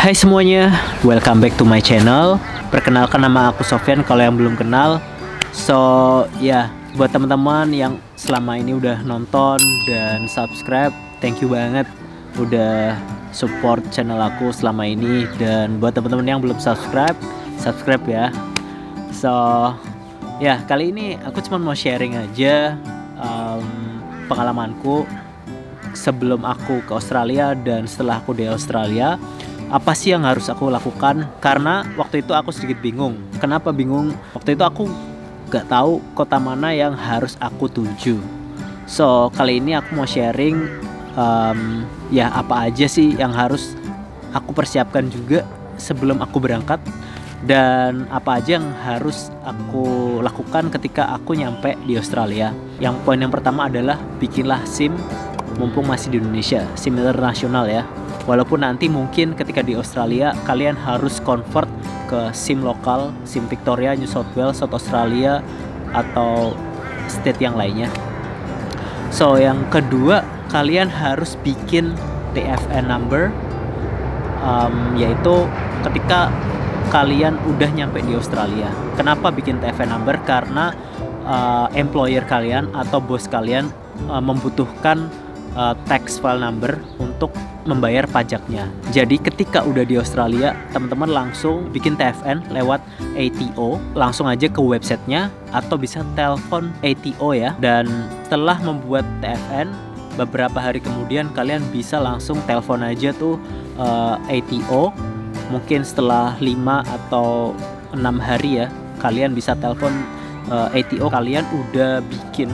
Hai semuanya, welcome back to my channel. Perkenalkan, nama aku Sofyan kalau yang belum kenal. Buat teman-teman yang selama ini udah nonton dan subscribe, thank you banget udah support channel aku selama ini. Dan buat teman-teman yang belum subscribe, subscribe ya. Kali ini aku cuma mau sharing aja pengalamanku sebelum aku ke Australia dan setelah aku di Australia. Apa sih yang harus aku lakukan? Karena waktu itu aku sedikit bingung. Kenapa bingung? Waktu itu aku gak tahu kota mana yang harus aku tuju. Kali ini aku mau sharing apa aja sih yang harus aku persiapkan juga sebelum aku berangkat, dan apa aja yang harus aku lakukan ketika aku nyampe di Australia. Yang poin yang pertama adalah bikinlah SIM mumpung masih di Indonesia, SIM internasional ya. Walaupun nanti mungkin ketika di Australia kalian harus convert ke SIM lokal, SIM Victoria, New South Wales, South Australia, atau state yang lainnya. Yang kedua, kalian harus bikin TFN number, yaitu ketika kalian udah nyampe di Australia. Kenapa bikin TFN number? Karena employer kalian atau bos kalian membutuhkan tax file number untuk membayar pajaknya. Jadi ketika udah di Australia, teman-teman langsung bikin TFN lewat ATO, langsung aja ke websitenya atau bisa telepon ATO ya. Dan setelah membuat TFN, beberapa hari kemudian kalian bisa langsung telepon aja tuh ATO. Mungkin setelah 5 atau 6 hari ya, kalian bisa telepon ATO kalian udah bikin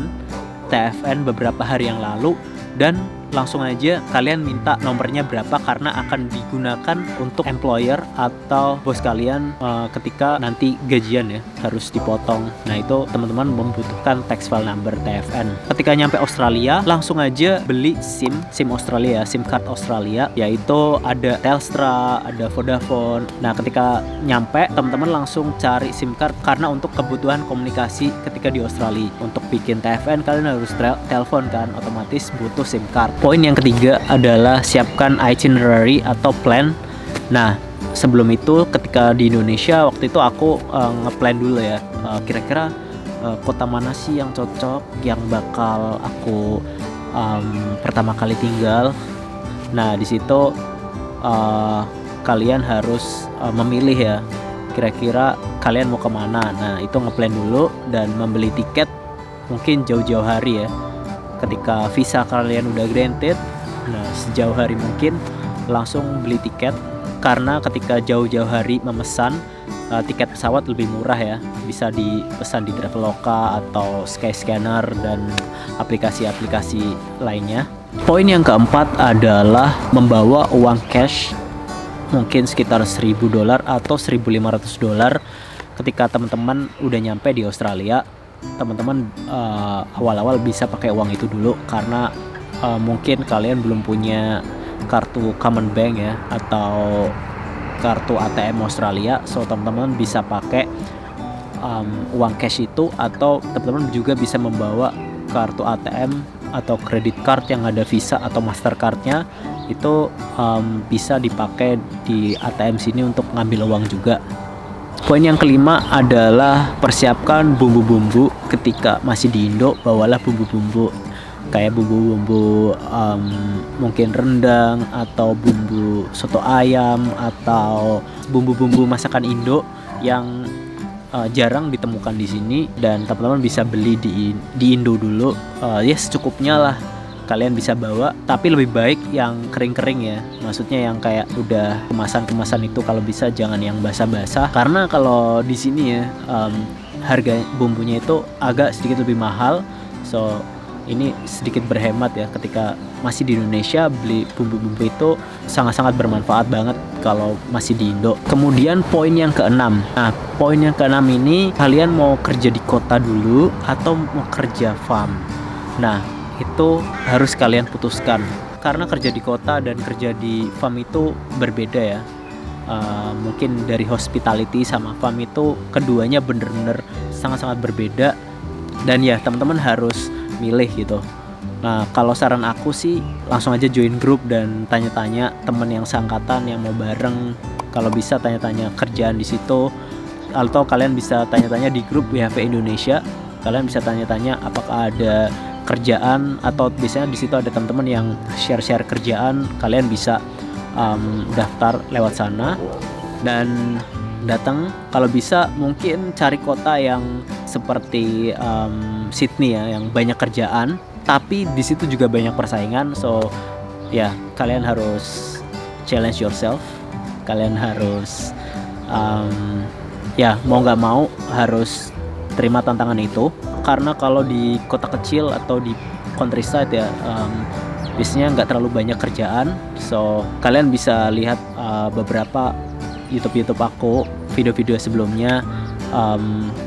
TFN beberapa hari yang lalu, dan langsung aja kalian minta nomornya berapa, karena akan digunakan untuk employer atau bos kalian ketika nanti gajian ya, harus dipotong. Nah itu teman-teman membutuhkan tax file number TFN. Ketika nyampe Australia, langsung aja beli SIM Australia, SIM card Australia, yaitu ada Telstra, ada Vodafone. Nah ketika nyampe, teman-teman langsung cari SIM card, karena untuk kebutuhan komunikasi ketika di Australia. Untuk bikin TFN kalian harus telepon kan, otomatis butuh SIM card. Poin yang ketiga adalah siapkan itinerary atau plan. Nah sebelum itu, ketika di Indonesia waktu itu aku ngeplan dulu ya, kira-kira kota mana sih yang cocok, yang bakal aku pertama kali tinggal. Nah di situ kalian harus memilih ya, kira-kira kalian mau kemana. Nah itu ngeplan dulu dan membeli tiket mungkin jauh-jauh hari ya. Ketika visa kalian udah granted, nah sejauh hari mungkin langsung beli tiket, karena ketika jauh-jauh hari memesan tiket pesawat lebih murah ya, bisa dipesan di Traveloka atau Skyscanner dan aplikasi-aplikasi lainnya. Poin yang keempat adalah membawa uang cash, mungkin sekitar $1.000 atau $1.500 ketika teman-teman udah nyampe di Australia. Teman-teman awal-awal bisa pakai uang itu dulu, karena mungkin kalian belum punya kartu Common Bank ya, atau kartu ATM Australia. Teman-teman bisa pakai uang cash itu, atau teman-teman juga bisa membawa kartu ATM atau credit card yang ada Visa atau Mastercardnya. Itu bisa dipakai di ATM sini untuk ngambil uang juga. Poin yang kelima adalah persiapkan bumbu-bumbu. Ketika masih di Indo, bawalah bumbu-bumbu kayak bumbu-bumbu mungkin rendang, atau bumbu soto ayam, atau bumbu-bumbu masakan Indo yang jarang ditemukan di sini, dan teman-teman bisa beli di Indo dulu. Secukupnya lah kalian bisa bawa, tapi lebih baik yang kering-kering ya, maksudnya yang kayak udah kemasan-kemasan itu kalau bisa jangan yang basah-basah, karena kalau di sini ya harga bumbunya itu agak sedikit lebih mahal. Ini sedikit berhemat ya, ketika masih di Indonesia beli bumbu-bumbu itu sangat-sangat bermanfaat banget kalau masih di Indo. Kemudian poin yang keenam. Nah poin yang keenam ini, kalian mau kerja di kota dulu atau mau kerja farm? Nah itu harus kalian putuskan, karena kerja di kota dan kerja di farm itu berbeda ya. Mungkin dari hospitality sama farm itu keduanya bener-bener sangat-sangat berbeda, dan ya teman-teman harus milih gitu. Nah, kalau saran aku sih langsung aja join grup dan tanya-tanya temen yang seangkatan yang mau bareng. Kalau bisa tanya-tanya kerjaan di situ, atau kalian bisa tanya-tanya di grup WHV Indonesia. Kalian bisa tanya-tanya apakah ada kerjaan, atau biasanya di situ ada teman-teman yang share-share kerjaan. Kalian bisa daftar lewat sana dan datang. Kalau bisa mungkin cari kota yang seperti Sydney ya, yang banyak kerjaan, tapi di situ juga banyak persaingan. So ya, kalian harus challenge yourself. Kalian harus ya mau nggak mau harus terima tantangan itu, karena kalau di kota kecil atau di countryside ya biasanya nggak terlalu banyak kerjaan. So kalian bisa lihat beberapa YouTube aku, video-video sebelumnya,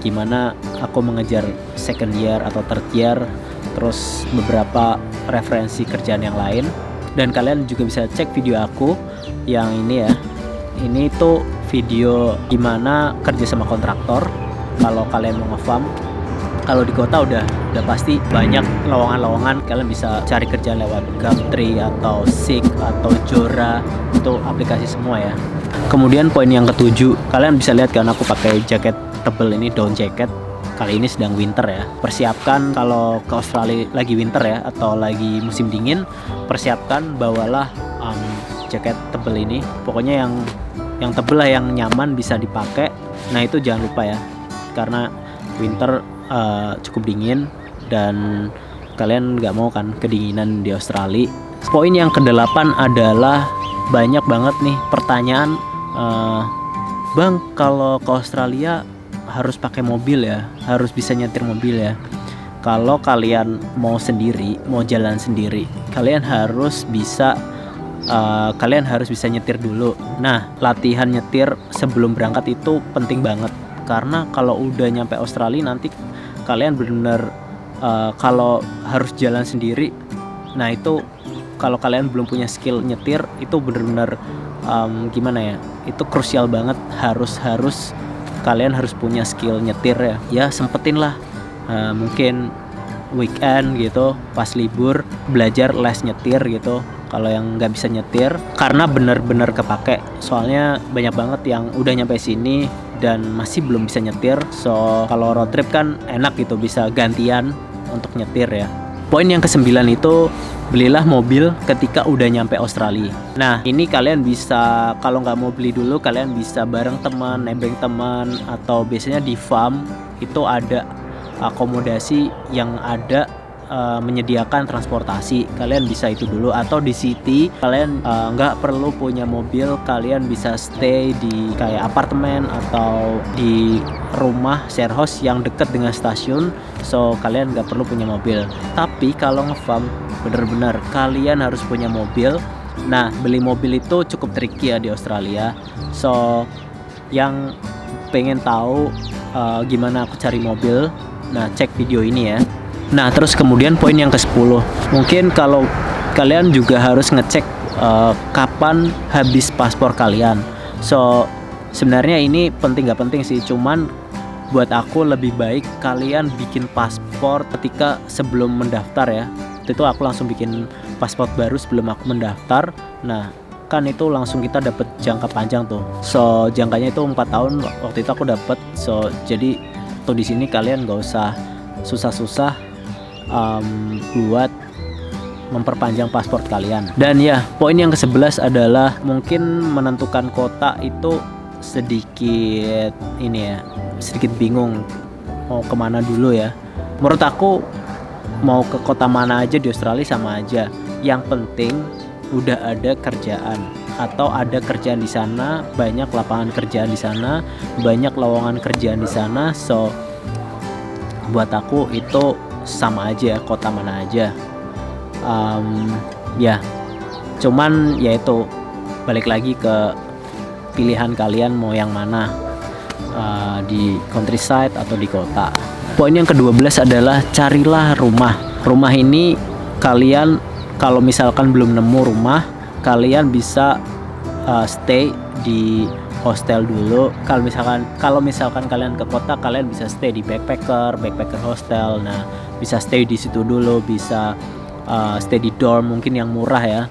gimana aku mengejar second year atau third year, terus beberapa referensi kerjaan yang lain. Dan kalian juga bisa cek video aku yang ini ya, ini tuh video gimana kerja sama kontraktor kalau kalian mau nge-farm. Kalau di kota udah pasti banyak lowongan-lowongan. Kalian bisa cari kerjaan lewat Gumtree atau Seek atau Jora, itu aplikasi semua ya. Kemudian poin yang ketujuh, kalian bisa lihat kan aku pakai jaket tebel ini, down jacket. Kali ini sedang winter ya. Persiapkan kalau ke Australia lagi winter ya, atau lagi musim dingin, persiapkan bawalah jaket tebel ini. Pokoknya yang tebel lah, yang nyaman, bisa dipakai. Nah itu jangan lupa ya, karena winter cukup dingin dan kalian nggak mau kan kedinginan di Australia. Poin yang kedelapan adalah banyak banget nih pertanyaan, Bang, kalau ke Australia harus pakai mobil ya, harus bisa nyetir mobil ya. Kalau kalian mau sendiri, mau jalan sendiri, kalian harus bisa nyetir dulu. Nah, latihan nyetir sebelum berangkat itu penting banget, karena kalau udah nyampe Australia nanti kalian benar-benar kalau harus jalan sendiri. Nah itu kalau kalian belum punya skill nyetir, itu benar-benar gimana ya, itu krusial banget. Harus kalian harus punya skill nyetir ya. Ya sempetin lah, mungkin weekend gitu, pas libur, belajar les nyetir gitu. Kalau yang nggak bisa nyetir, karena benar-benar kepake. Soalnya banyak banget yang udah nyampe sini dan masih belum bisa nyetir. So kalau road trip kan enak gitu, bisa gantian untuk nyetir ya. Poin yang ke-9 itu, belilah mobil ketika udah nyampe Australia. Nah ini kalian bisa, kalau nggak mau beli dulu, kalian bisa bareng teman, nebeng teman, atau biasanya di farm itu ada akomodasi yang ada menyediakan transportasi. Kalian bisa itu dulu, atau di city kalian nggak perlu punya mobil, kalian bisa stay di kayak apartemen atau di rumah share house yang dekat dengan stasiun. So kalian nggak perlu punya mobil. Tapi kalau nge-farm bener-bener kalian harus punya mobil. Nah beli mobil itu cukup tricky ya di Australia. So yang pengen tahu gimana aku cari mobil, nah cek video ini ya. Nah terus kemudian poin yang ke-10, mungkin kalau kalian juga harus ngecek kapan habis paspor kalian. So sebenarnya ini penting gak penting sih, cuman buat aku lebih baik kalian bikin paspor ketika sebelum mendaftar ya. Itu aku langsung bikin paspor baru sebelum aku mendaftar. Nah kan itu langsung kita dapat jangka panjang tuh. So jangkanya itu 4 tahun waktu itu aku dapat. So jadi tuh di sini kalian gak usah susah-susah buat memperpanjang paspor kalian. Dan ya poin yang ke-11 adalah mungkin menentukan kota itu sedikit ini ya, sedikit bingung mau kemana dulu ya. Menurut aku mau ke kota mana aja di Australia sama aja. Yang penting udah ada kerjaan, atau ada kerjaan di sana, banyak lapangan kerjaan di sana, banyak lowongan kerjaan di sana. So buat aku itu sama aja kota mana aja. Ya cuman ya itu balik lagi ke pilihan kalian mau yang mana, di countryside atau di kota. Poin yang ke-12 adalah carilah rumah. Rumah ini kalian kalau misalkan belum nemu rumah, kalian bisa stay di hostel dulu. Kalau misalkan kalian ke kota, kalian bisa stay di backpacker hostel. Nah bisa stay di situ dulu, bisa stay di dorm mungkin yang murah ya,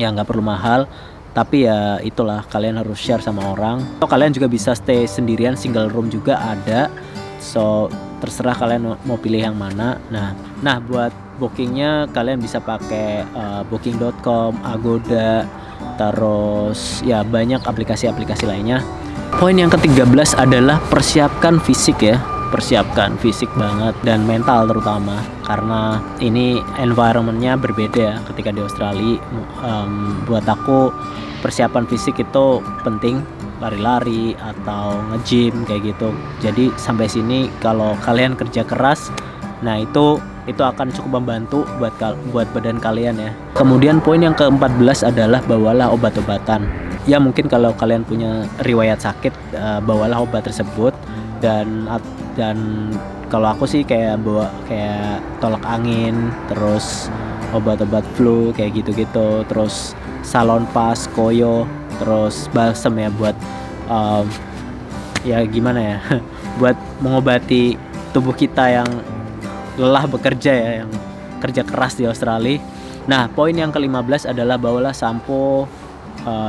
yang nggak perlu mahal. Tapi ya itulah, kalian harus share sama orang. Atau kalian juga bisa stay sendirian, single room juga ada. So terserah kalian mau pilih yang mana. Nah buat bookingnya kalian bisa pakai booking.com, Agoda, terus ya banyak aplikasi-aplikasi lainnya. Poin yang ke-13 adalah persiapkan fisik ya. Persiapkan fisik banget dan mental terutama, karena ini environmentnya berbeda ya ketika di Australia. Buat aku persiapan fisik itu penting, lari-lari atau nge-gym kayak gitu. Jadi sampai sini kalau kalian kerja keras, nah itu akan cukup membantu buat badan kalian ya. Kemudian poin yang ke-14 adalah bawalah obat-obatan. Ya mungkin kalau kalian punya riwayat sakit, bawalah obat tersebut. Dan kalau aku sih kayak bawa kayak tolak angin, terus obat-obat flu kayak gitu-gitu, terus salon pas, koyo, terus balsem ya buat ya gimana ya buat mengobati tubuh kita yang lelah bekerja ya, yang kerja keras di Australia. Nah poin yang ke-15 adalah bawalah sampo,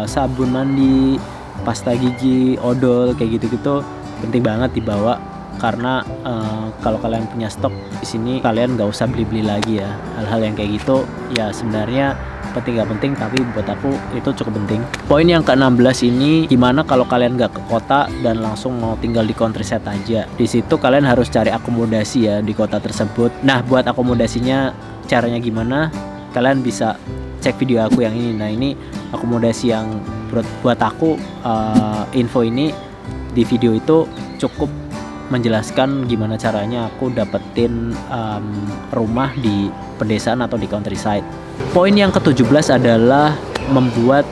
sabun mandi, pasta gigi, odol kayak gitu-gitu, penting banget dibawa. Karena kalau kalian punya stok di sini, kalian nggak usah beli-beli lagi ya. Hal-hal yang kayak gitu ya sebenarnya penting nggak penting, tapi buat aku itu cukup penting. Poin yang ke-16 ini, gimana kalau kalian nggak ke kota dan langsung mau tinggal di countryside aja. Di situ kalian harus cari akomodasi ya di kota tersebut. Nah buat akomodasinya caranya gimana, kalian bisa cek video aku yang ini. Nah ini akomodasi yang buat aku, info ini di video itu cukup menjelaskan gimana caranya aku dapetin rumah di pedesaan atau di countryside. Poin yang ke-17 adalah membuat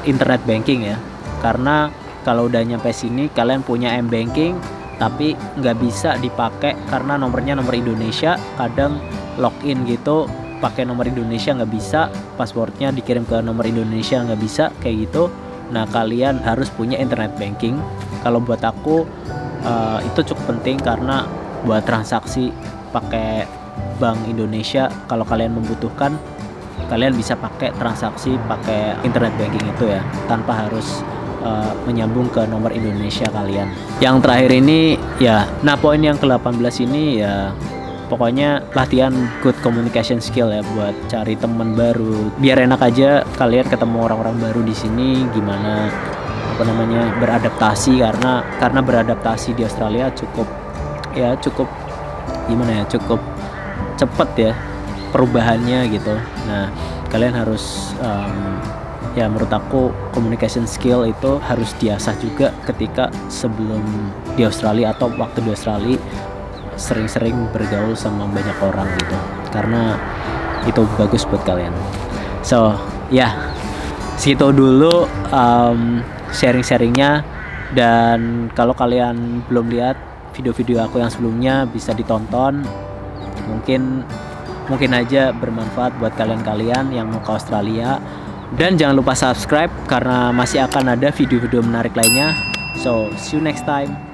internet banking ya. Karena kalau udah nyampe sini kalian punya M-banking tapi nggak bisa dipakai karena nomornya nomor Indonesia. Kadang login gitu pakai nomor Indonesia nggak bisa, passwordnya dikirim ke nomor Indonesia nggak bisa kayak gitu. Nah kalian harus punya internet banking. Kalau buat aku itu cukup penting karena buat transaksi pakai Bank Indonesia, kalau kalian membutuhkan, kalian bisa pakai transaksi pakai internet banking itu ya, tanpa harus menyambung ke nomor Indonesia kalian. Yang terakhir ini ya, nah poin yang ke-18 ini ya pokoknya latihan good communication skill ya, buat cari teman baru. Biar enak aja kalian ketemu orang-orang baru di sini, gimana beradaptasi, karena beradaptasi di Australia cukup cepet ya perubahannya gitu. Nah kalian harus ya menurut aku communication skill itu harus diasah juga ketika sebelum di Australia atau waktu di Australia, sering-sering bergaul sama banyak orang gitu, karena itu bagus buat kalian. So ya segitu dulu sharing-sharingnya. Dan kalau kalian belum lihat video-video aku yang sebelumnya, bisa ditonton. Mungkin aja bermanfaat buat kalian yang mau ke Australia. Dan jangan lupa subscribe karena masih akan ada video-video menarik lainnya. So see you next time.